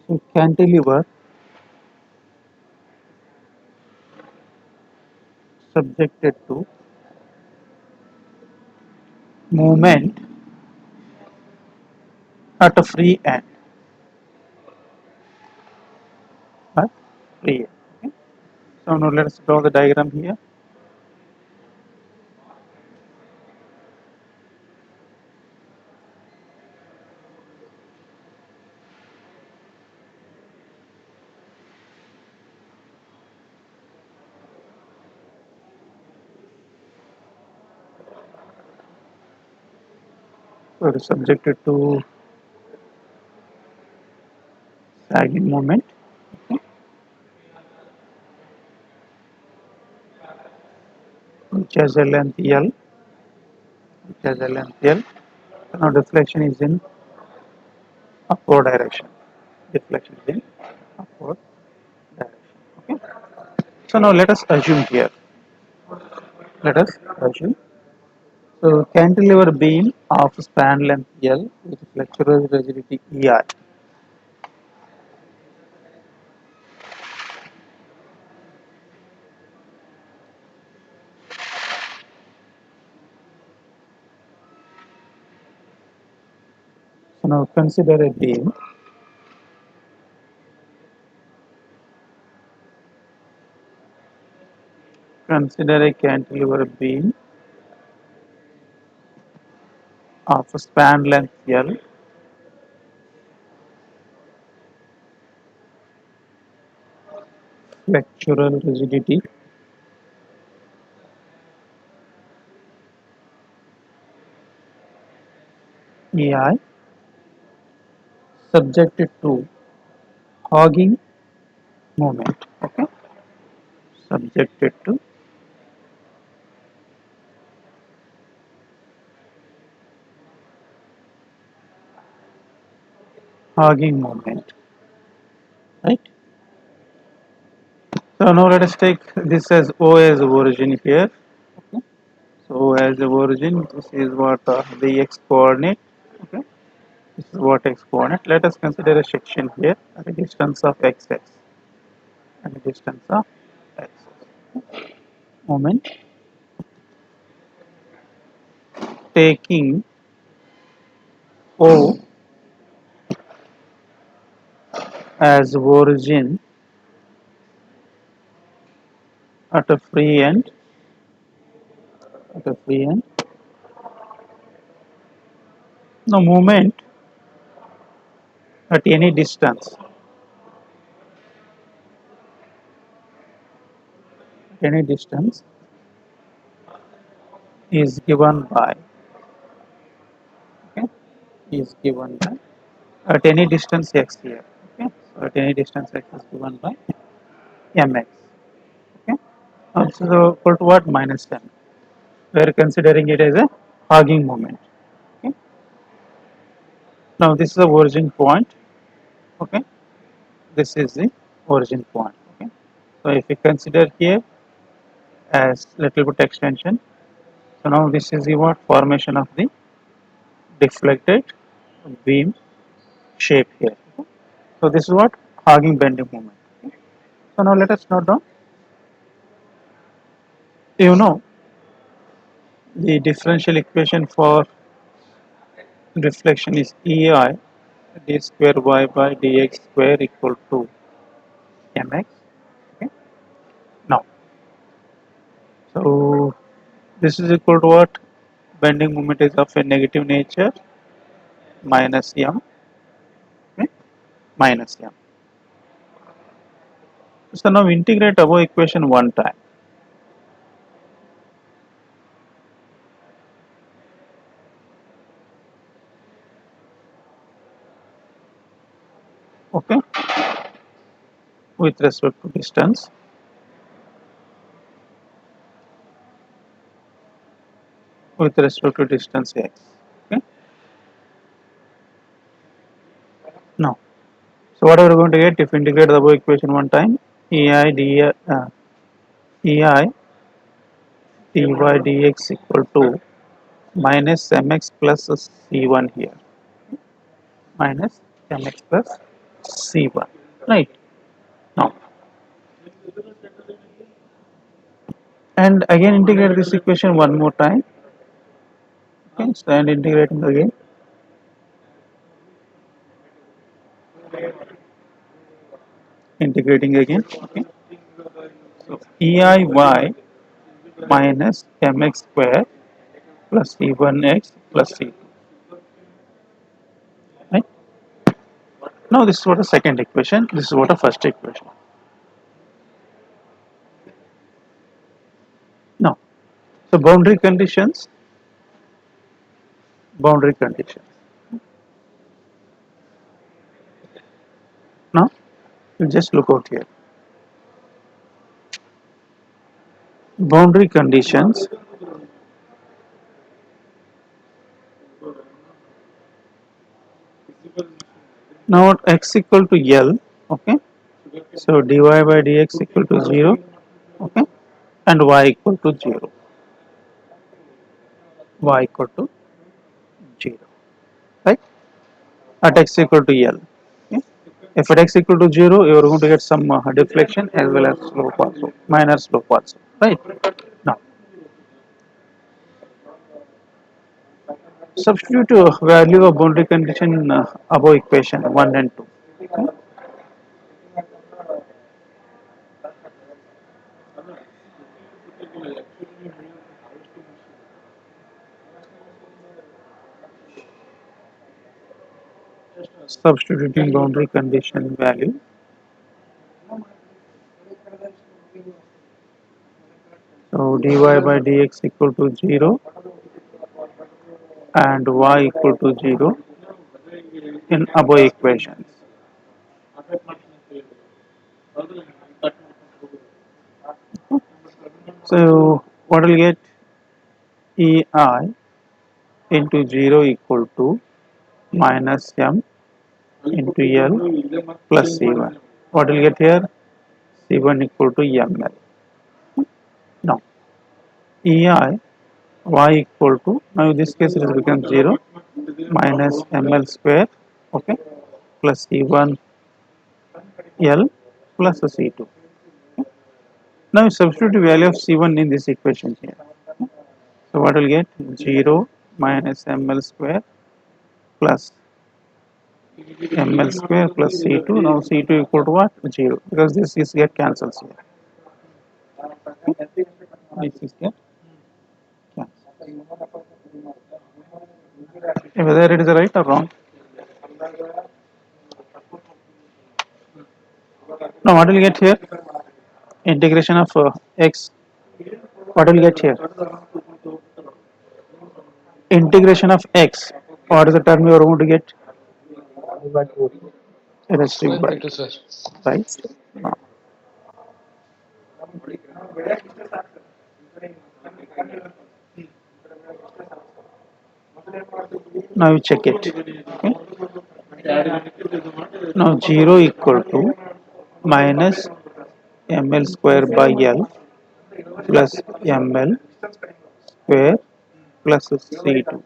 So cantilever subjected to movement at a free end. At free end. Okay. So now let's draw the diagram here. So it is subjected to sagging moment, which has a length L, which has a length L. So now deflection is in upward direction. Deflection is in upward direction. Okay. So now let us assume here. Let us assume. So cantilever beam of span length L with flexural rigidity EI. So now consider a beam. Consider a cantilever beam of span length L flexural rigidity EI subjected to hogging moment. Okay, subjected to hogging moment. Right. So now let us take this as O as origin here. Okay. So as the origin, this is what the x coordinate. Okay. This is what x coordinate. Let us consider a section here at a distance of xx. At a distance of x. Moment taking O as origin at a free end. At a free end. The moment at any distance. Any distance is given by, okay, is given by at any distance x here. Okay, so at any distance x is given by mx. Okay, so equal to what? Minus 10. We are considering it as a hogging moment. Okay, now this is the origin point. Okay, this is the origin point. Okay, so if we consider here as little bit extension, so now this is the what? Formation of the deflected beam shape here. Okay? So this is what? Hogging bending moment. Okay? So now let us note down. You know the differential equation for deflection is EI d square y by dx square equal to mx. Okay? Now, so this is equal to what? Bending moment is of a negative nature minus m. Okay? Minus m. So now integrate above equation one time. Okay? With respect to distance. With respect to distance x. Okay? Now, so what are we going to get if we integrate the above equation one time? EI EI dy dx equal to minus mx plus c1 here. Minus mx plus C1, right? Now, and again integrate this equation one more time. Okay, so and integrating again. Integrating again. Okay. So EIY minus mx square plus C1x plus C2. Right? Now this is what a second equation. This is what a first equation. Now, so boundary conditions. Boundary conditions. Now, you just look out here. Boundary conditions. Now x equal to L. Okay. So dy by dx equal to 0. Okay. And y equal to 0. Y equal to 0. Right. At x equal to L. Okay. If at x equal to 0, you are going to get some deflection as well as slope also, minor slope also, right? Now, substitute value of boundary condition above equation 1 and 2. Okay. Substituting boundary condition value. So dy by dx equal to 0 and y equal to 0 in above equations. So what will get EI into 0 equal to minus m into L plus C1. What will get here? C1 equal to ml. Now EI y equal to, now in this case it has become 0 minus ml square, okay, plus C1 L plus C2. Now you substitute the value of C1 in this equation here. So what will get? 0 minus ml square plus ml square plus C2. Now C2 equal to what? 0, because this is get cancels here. This is get cancelled. Whether it is right or wrong. Now what will you get here? Integration of x. What will you get here? Integration of x. What is the term you are going to get? by 2. Resting by, sir. right? Now, now you check it. Okay. Now 0 equal to minus ml square by L plus ml square plus C2.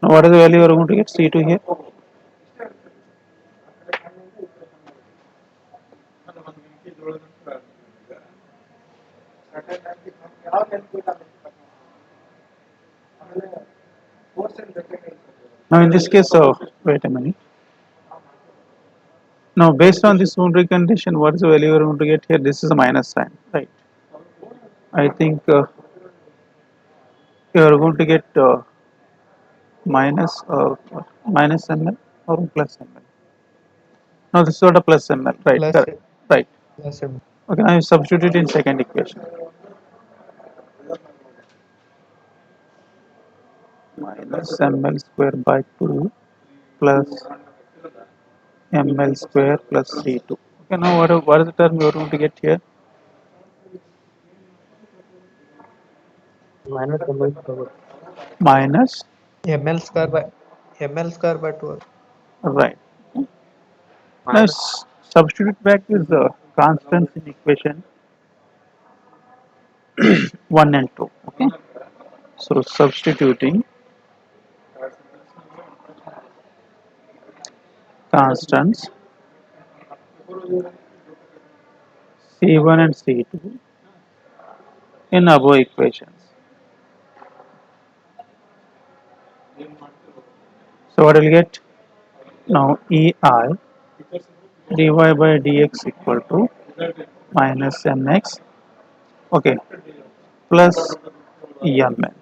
Now what is the value you are going to get? C2 here. Now in this case, wait a minute. Now based on this boundary condition, what is the value you are going to get here? This is a minus sign, right? I think you are going to get minus minus ml or plus ml. Now this is what a plus ml, right? Plus Correct. Right. plus m. Okay, now you substitute it in second equation. Minus ml square by 2 plus ml square plus C2. Okay, now what is the term you are going to get here? Minus ml square Minus, ml square by ml square by 12. right. Now substitute back is the constants in equation 1 and 2. Okay, so substituting constants C1 and C2 in above equations. So what will get? Now EI dy by dx equal to minus mx, okay, plus mn.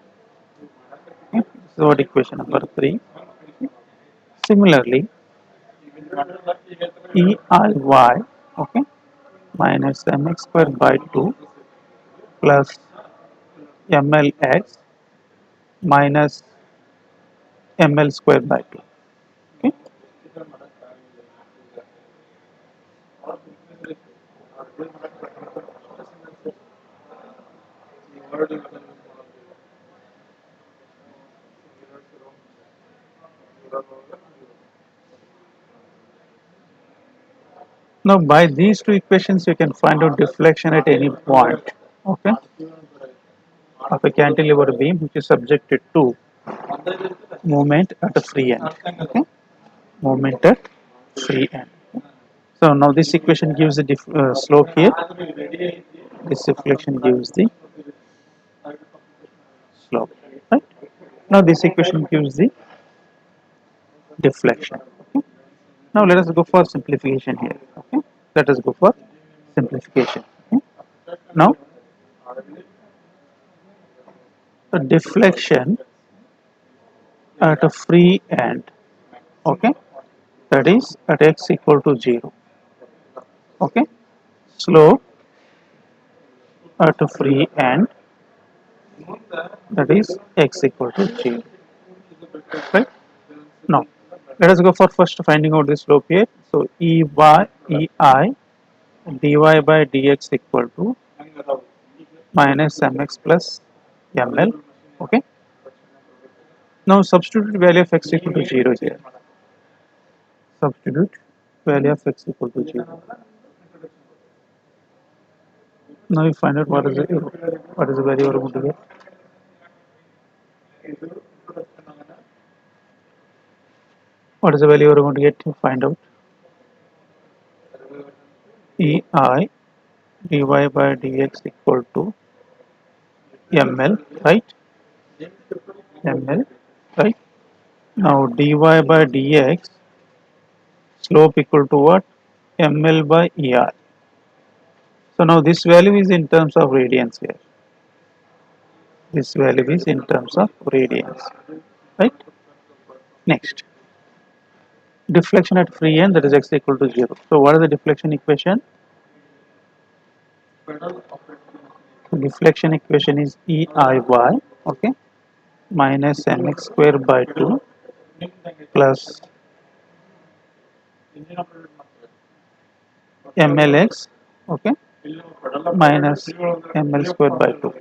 Okay. So what equation number 3? Similarly, EIY, okay, minus mx square by 2 plus mlx minus ml square by 2. Okay. Now by these two equations you can find out deflection at any point, okay, of a cantilever beam which is subjected to movement at a free end, okay, movement at free end. So now this equation gives the slope here, this deflection gives the slope, right? Now this equation gives the deflection. Okay? Now let us go for simplification here. Okay? Let us go for simplification. Okay? Now the deflection at a free end, okay, that is at x equal to 0. Okay, slope at a free end, that is x equal to 0. Right? Now let us go for first finding out the slope here. So ei dy by dx equal to minus mx plus ml. Okay. Now substitute value of x equal to 0 here. Substitute value of x equal to 0. Now you find out what is the value we're going to get. What is the value we're going to get to find out? Ei dy by dx equal to ml, right? Ml, right? Now dy by dx slope equal to what? Ml by er. So now this value is in terms of radians here. This value is in terms of radians, right? Next, deflection at free end, that is x equal to 0. So what is the deflection equation? Deflection equation is EIY, okay, minus mx square by 2 plus mlx, okay, minus ml square by 2.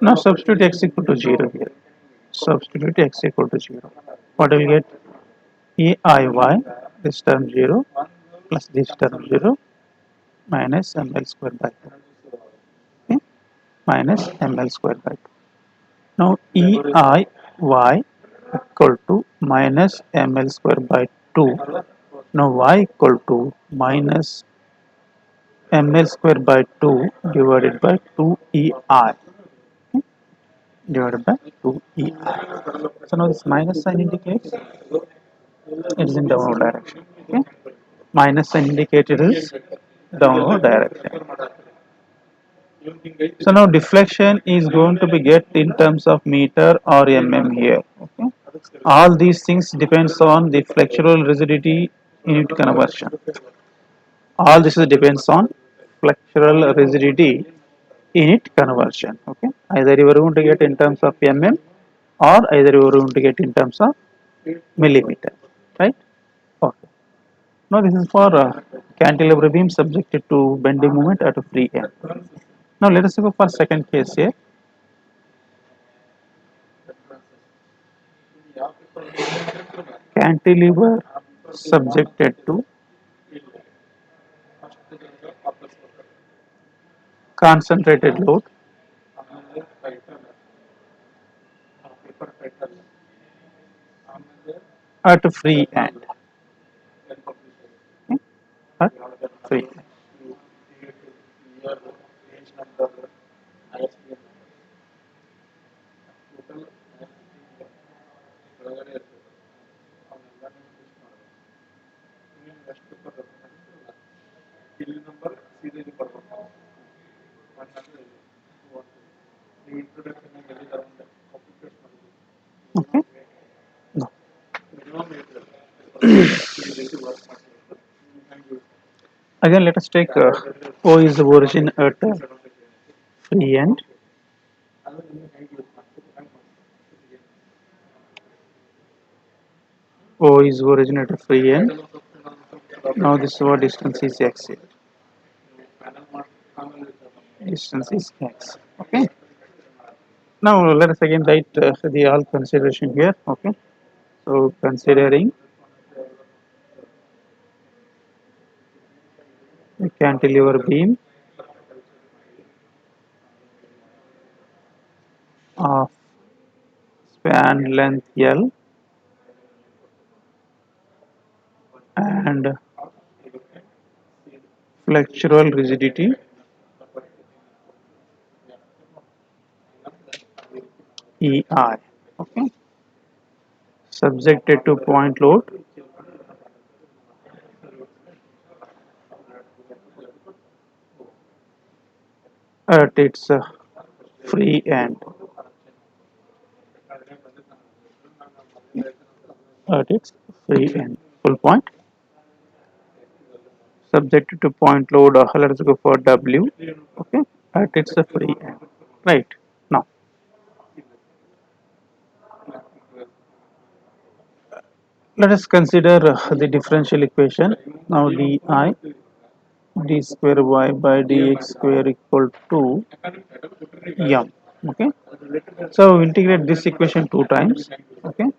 Now substitute x equal to 0 here. Substitute x equal to 0. What will get? EIY, this term 0 plus this term 0 minus ml square by 2. Okay? Minus ml square by 2. Now EIY equal to minus ml square by 2. Now y equal to minus ml square by 2 divided by 2EI. Okay? Divided by 2EI. So now this minus sign indicates it is in downward direction. Okay? Minus sign indicated is downward direction. So now deflection is going to be get in terms of meter or mm here. Okay? All these things depends on the flexural rigidity unit conversion. All this is depends on flexural rigidity unit conversion. Okay? Either you are going to get in terms of mm or either you are going to get in terms of millimeter. Right? Okay. Now this is for cantilever beam subjected to bending moment at a free end. Now let us go for second case here. Cantilever subjected to concentrated load at free end. Okay? At free end. Okay. No. Again, let us take O is the origin at free end. O is origin at free end. Now this is what distance is x here. Distance is x. Okay. Now let us again write the all consideration here. Okay. So considering the cantilever beam of span length L and flexural rigidity EI. Okay. Subjected to point load at its free end. At its free end. Full point. Subjected to point load. Let's go for W. Okay. At its free end. Right. Now let us consider the differential equation. Now di d square y by dx square equal to m. Okay. So integrate this equation two times. Okay.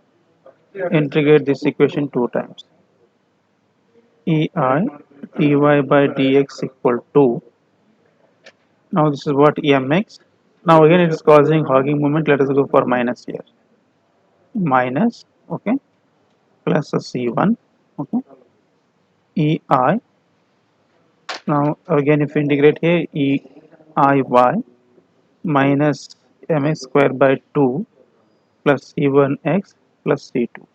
Integrate this equation two times. EI dy by dx equal to, now this is what mx. Now again it is causing hogging moment. Let us go for minus here. Minus, okay, plus a c1, okay, EI. Now again if we integrate here, EIY minus mx square by 2 plus c1x plus c2.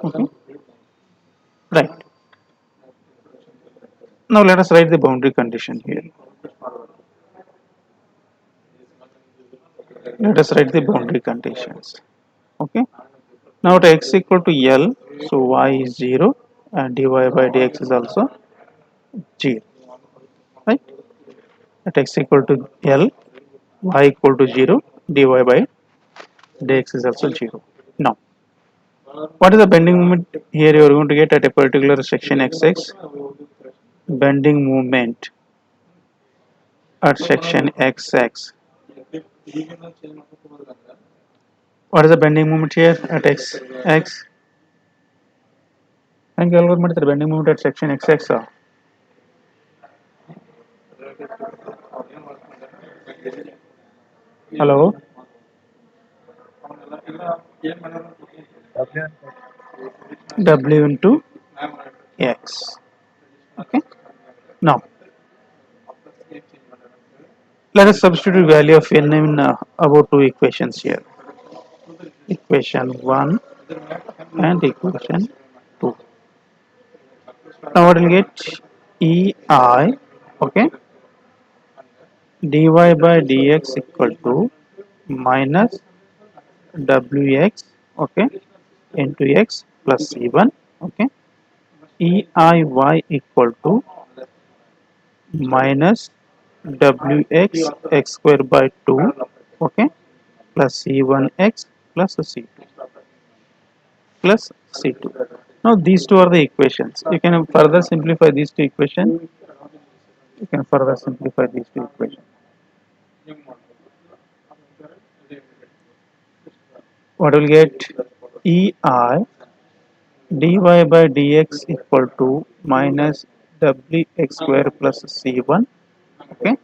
Okay, right. Now let us write the boundary condition here. Let us write the boundary conditions. Okay. Now at x equal to L, so y is 0 and dy by dx is also 0. Right? At x equal to L, y equal to 0, dy by dx is also 0. Now, what is the bending moment here you are going to get at a particular section xx? Bending moment at section xx. What is the bending moment here at x? And calculate the bending moment at section xx. Hello? W W into x. Okay. Now, let us substitute value of n in about two equations here. Equation 1 and equation 2. Now what will get? EI, okay, dy by dx equal to minus wx, okay, into x plus c1, okay, EIy equal to minus wx x square by 2, okay, plus c1x plus c2 plus c2. Now these two are the equations. You can further simplify these two equations. You can further simplify these two equations. What will get? EI dy by dx equal to minus wx square plus c1 Okay,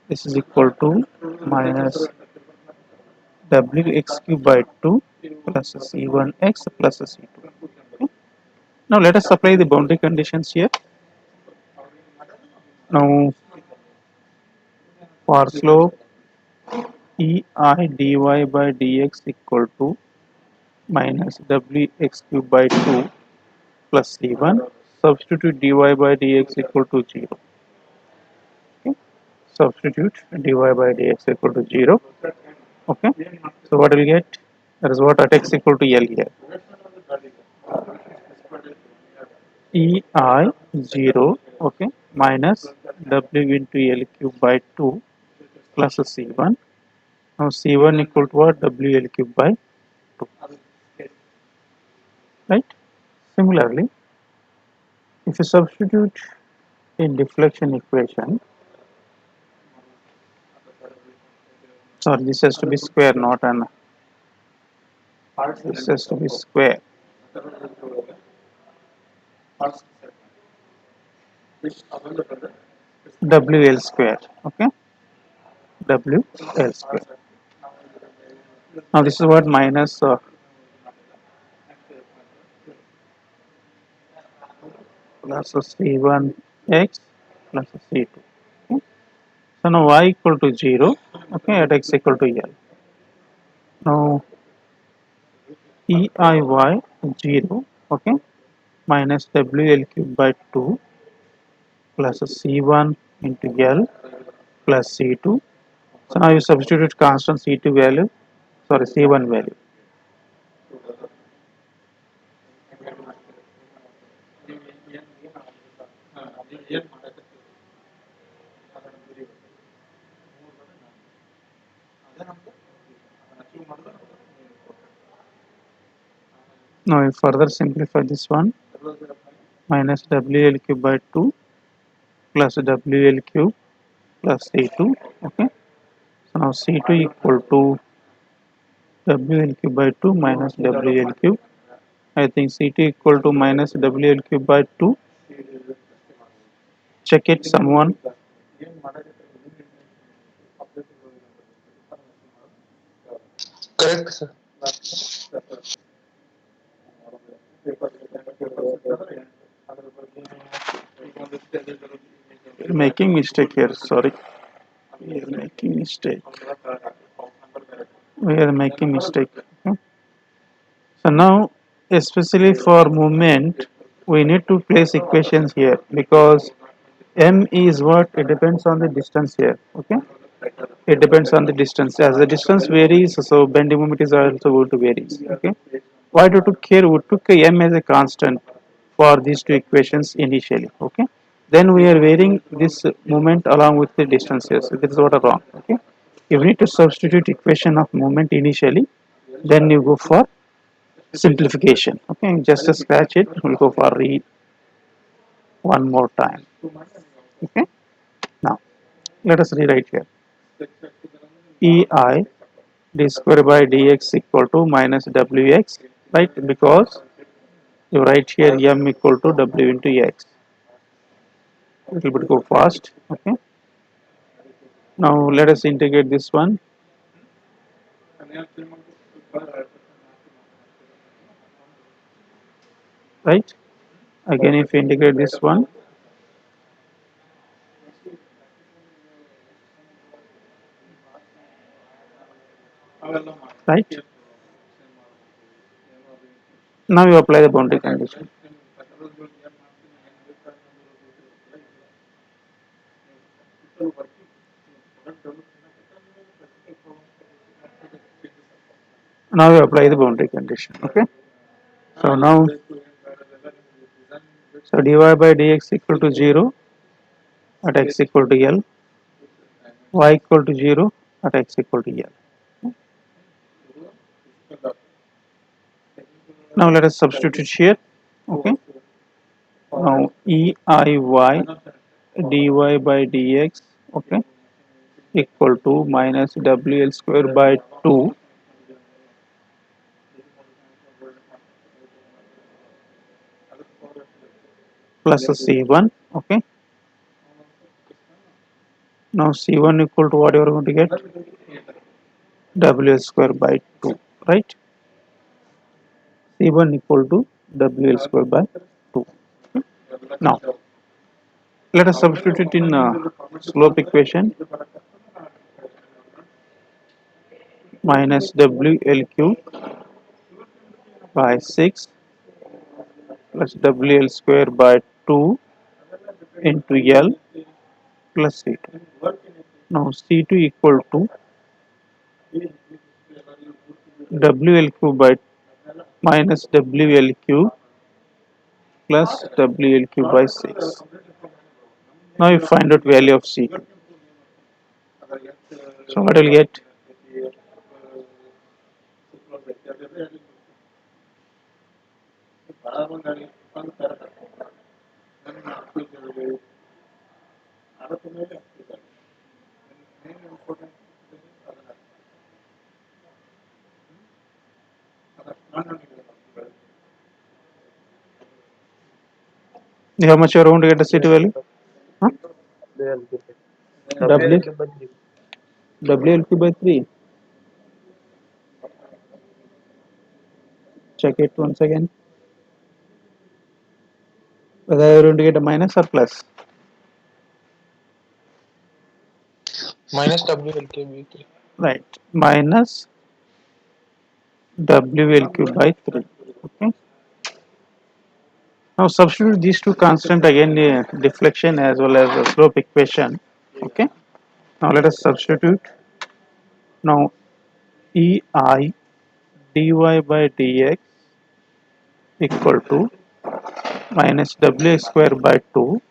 this is equal to minus wx cube by 2 plus c1x plus c2. Okay. Now let us apply the boundary conditions here. Now for slope ei dy by dx equal to minus wx cube by 2 plus c1, substitute dy by dx equal to 0. Okay. Substitute dy by dx equal to 0. Okay, so what will get? That is what at x equal to L here. EI 0, okay, minus W into L cube by 2 plus C1. Now C1 equal to what? WL cube by 2, right? Similarly, if you substitute in deflection equation, sorry, this has to be square, not an, this has to be square. WL square, okay, WL square. Now this is what minus plus C1x plus C2. Okay. So now y equal to 0, okay, at x equal to L. Now EIY 0, okay, minus WL cube by 2 plus C1 into L plus C2. So now you substitute constant C2 value, sorry, C1 value. Now you further simplify this one, minus WL cube by 2 plus WL cube plus C2, okay. So now C2 equal to WL cube by 2 minus WL cube. I think C2 equal to minus WL cube by 2. Check it, someone. Correct, sir. You're making mistake here, sorry. We are making mistake. We are making mistake. Okay? So now, especially for movement, we need to place equations here because m is what? It depends on the distance here. Okay, it depends on the distance. As the distance varies, so bending moment is also going to vary. Okay, why do we took care? We took m as a constant for these two equations initially. Okay, then we are varying this moment along with the distance here. So this is what are wrong. Okay, you need to substitute equation of moment initially, then you go for simplification. Okay, just to scratch it, we'll go for read one more time. Okay, now let us rewrite here. EI d square by dx equal to minus wx, right? Because you write here m equal to w into x. A little bit go fast. Okay. Now let us integrate this one. Right. Again, if you integrate this one, right? Now you apply the boundary condition. Now you apply the boundary condition. Okay. So now, so dy by dx equal to 0 at x equal to L, y equal to 0 at x equal to L. Now let us substitute here. Okay. Now EIY dy by dx, okay, equal to minus WL square by 2 plus C1, okay, Now C1 equal to what you are going to get? WL square by 2, right? C1 equal to WL square by 2. Now let us substitute in slope equation. Minus WL cube by 6 plus WL square by 2 into L plus C2. Now C2 equal to WL cube by minus WL cube plus WL cube by 6. Now you find out value of C2. So what will get? How much you are going to get the C2 value? Huh? WL cube. W WL cube by 3. WL cube by 3. Check it once again. Whether you are going to get a minus or plus. Minus WL cube by 3. Right. Minus WL cube by 3. Okay. Now substitute these two constant again, deflection as well as the slope equation. Okay. Now let us substitute. Now EI dy by dx equal to minus WL square by 2.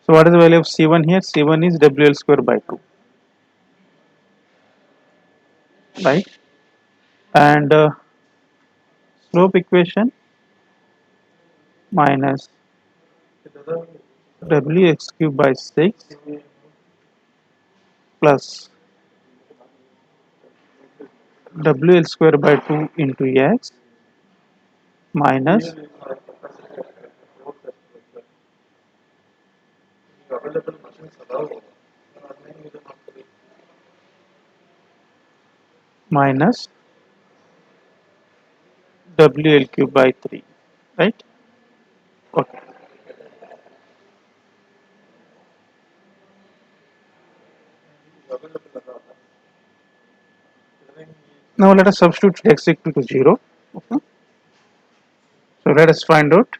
So what is the value of C1 here? C1 is WL square by 2. Right. And slope equation minus Wx cube by 6 plus WL square by 2 into x minus minus WL cube by 3, right? Okay. Now let us substitute x equal to 0. Okay. So let us find out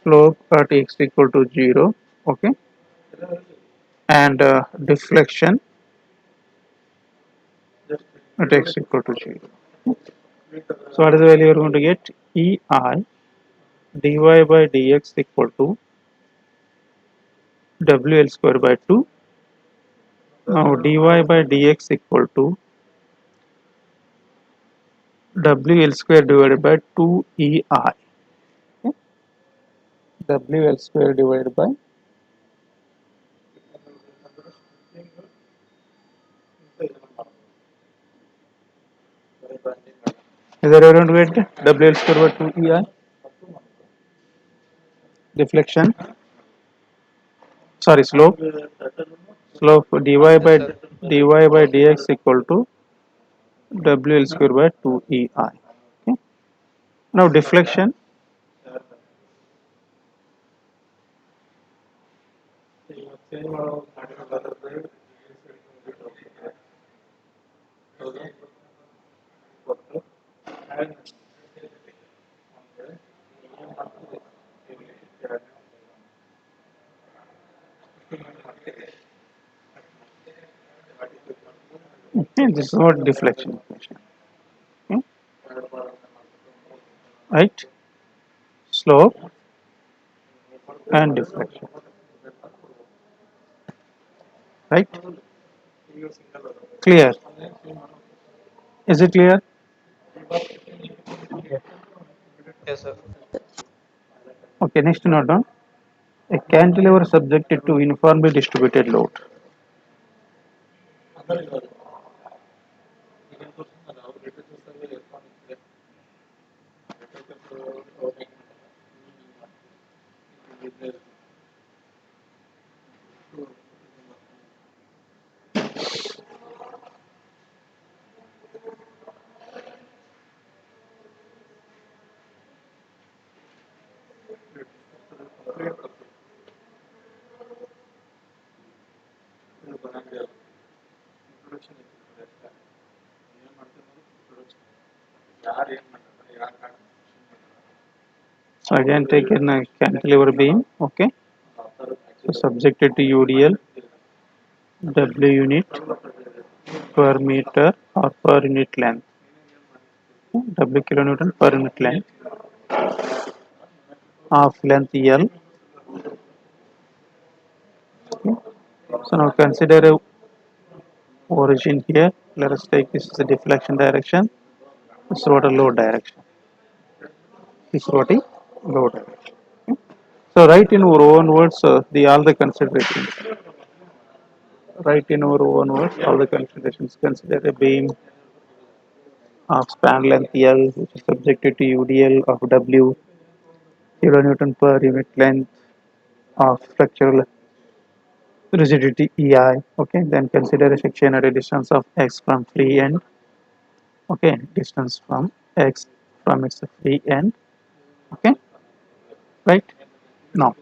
slope at x equal to 0. Okay. And deflection at x equal to 0. So what is the value you are going to get? EI dy by dx equal to WL square by 2. Now dy by dx equal to WL square divided by 2EI. Okay. WL square divided by is that around weight WL square by 2EI deflection, sorry, slope dy by Yes, sir. dx equal to WL square by 2EI. Okay. Now deflection okay, this is what deflection equation. Okay. Right, slope and deflection, right? Clear? Is it clear? Yeah. Yes, sir. Okay, next note down. A cantilever subjected to uniformly distributed load. So again take in a cantilever beam, okay. So subjected to UDL, W unit per meter or per unit length, W kilonewton per unit length of length L. Okay. So now consider a origin here. Let us take this as a deflection direction. This is what a load direction. This is what a load direction. Okay. So write in our own words the all the considerations. Write in our own words all the considerations. Consider a beam of span length L, which is subjected to UDL of W kilonewton per unit length of structural rigidity EI. Okay, then consider a section at a distance of x from free end. Okay, distance from x from its free end. Okay, right now.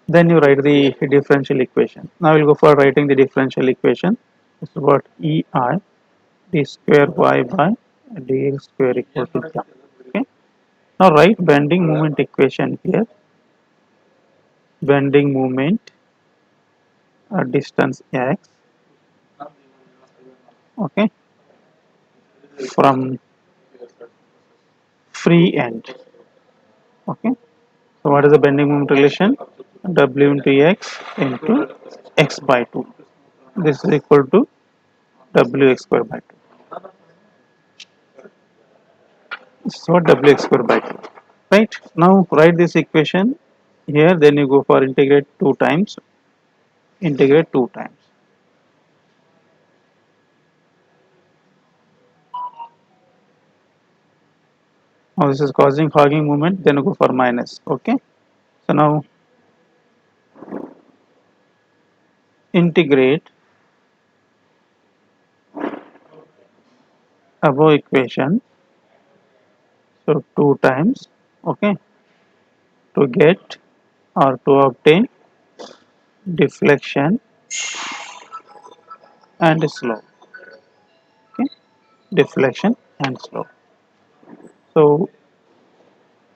Then you write the differential equation. Now we'll go for writing the differential equation. This is what EI d square y by dx square equal to m. Okay. Now write bending moment equation here. Bending moment at distance x, okay, from free end. Okay. So what is the bending moment relation? W into x into x by 2. This is equal to wx square by 2. This is what wx square by 2. Right. Now write this equation here. Then you go for integrate 2 times. Integrate 2 times. Now this is causing hogging movement. Then you go for minus. Okay. So now integrate above equation. So 2 times. Okay. To get or to obtain deflection and slope. Okay. Deflection and slope. So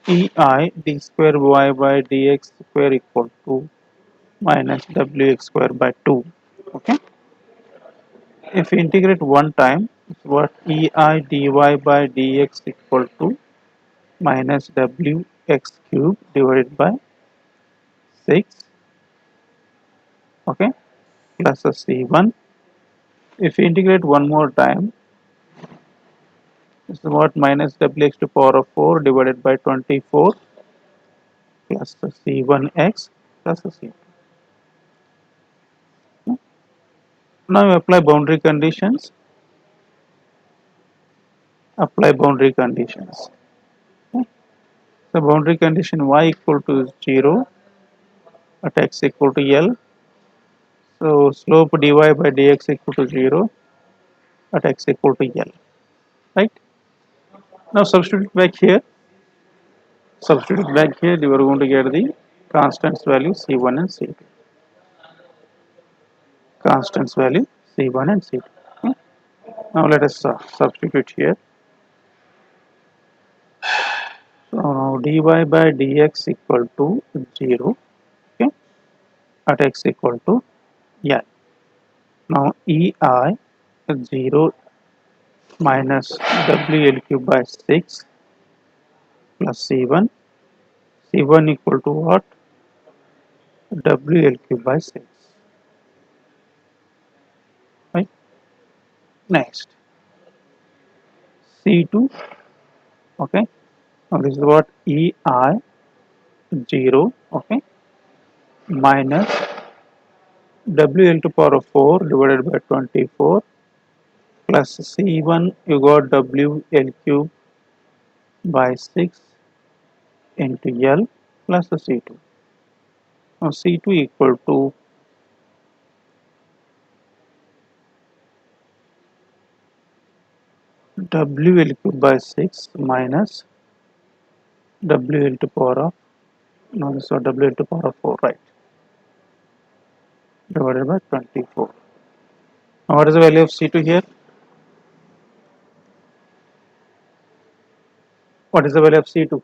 EI d square y by dx square equal to minus wx square by 2. Okay. If we integrate one time, it's what EI dy by dx equal to minus wx cube divided by 6. Okay. Plus a C1. If we integrate one more time, this is what minus wx to power of 4 divided by 24 plus the C1x plus the C2. Now you apply boundary conditions. Apply boundary conditions. Okay. The boundary condition y equal to 0 at x equal to L. So slope dy by dx equal to 0 at x equal to L. Right. Now substitute back here. Substitute back here. You are going to get the constants value C1 and C2. Constants value C1 and C2. Okay. Now let us substitute here. So now dy by dx equal to 0, okay, at x equal to L. Now EI is 0 minus WL cube by 6 plus C1. C1 equal to what? WL cube by 6. Right? Next. C2, okay. Now this is what EI 0, okay, minus WL to power of 4 divided by 24 plus C1 you got WL cube by 6 into L plus the C2. Now C2 equal to WL cube by 6 minus WL to power of Now this is W into power of 4, right? Divided by 24. Now what is the value of C2 here? What is the value of C2?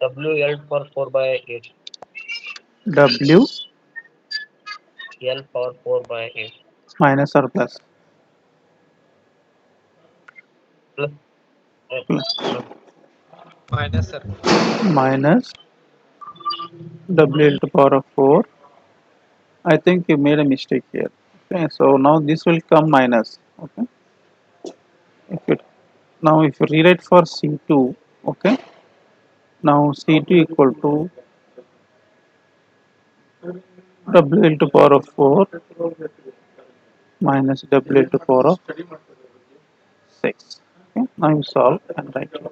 W L power 4 by 8. W L power 4 by 8. minus or plus? Plus, Plus. plus. Minus, sir. Minus W into power of 4. I think you made a mistake here. Okay, so now this will come minus. Okay, if it now if you rewrite for C2, okay, now C2 equal to W into power of 4 minus W into power of 6. Okay, now you solve and write here.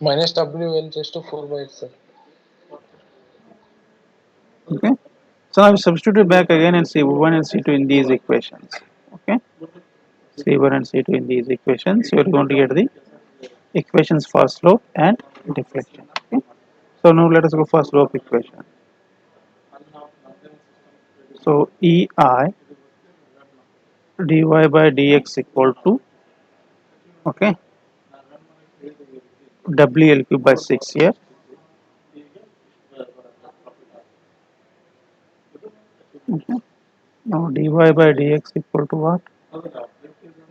Minus WL just to 4 by 8, sir. Okay, so now we substitute back again and C1 and C2 in these equations. Okay, C1 and C2 in these equations, you are going to get the equations for slope and deflection. Okay, so now let us go for slope equation. So EI dy by dx equal to, okay, WL cube by 6 here. Okay. Now dy by dx equal to what?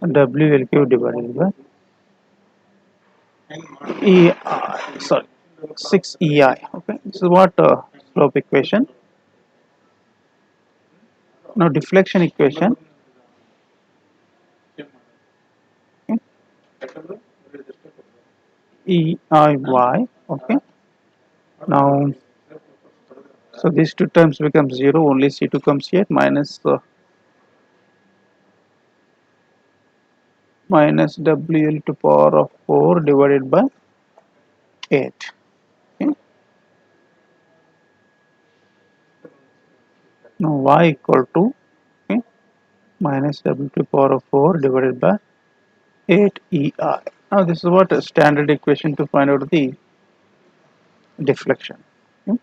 WL cube divided by EI, sorry, 6 EI. Okay, this is what slope equation. Now deflection equation. Okay. EIY. Okay. Now, so these two terms become 0. Only C2 comes here minus minus WL to power of 4 divided by 8. Okay. Now y equal to, okay, minus W to power of 4 divided by 8 EI. Now this is what a standard equation to find out the deflection. Okay.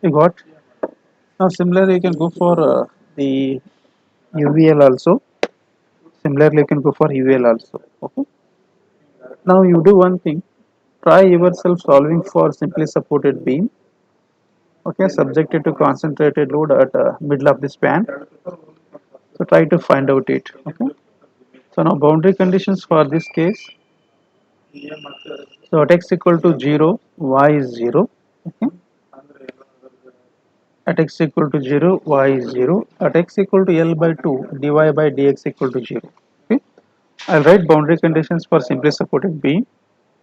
You got? Now similarly you can go for the UVL also. Similarly you can go for UVL also. Okay. Now you do one thing. Try yourself solving for simply supported beam. Okay, subjected to concentrated load at middle of the span. So try to find out it. Okay. So now boundary conditions for this case. So at x equal to 0, y is 0. Okay. At x equal to 0, y is 0. At x equal to L by 2, dy by dx equal to 0. Okay. I'll write boundary conditions for simply supported beam.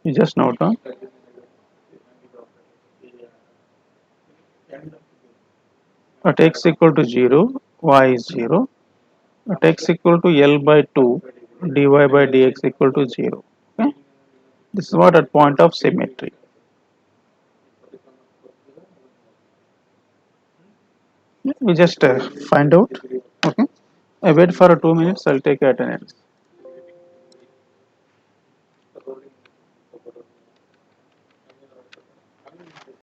You just note down. At x equal to 0, y is 0. At x equal to L by 2, dy by dx equal to 0. Okay. This is what at point of symmetry. We just find out. Okay. I wait for 2 minutes. I'll take attendance.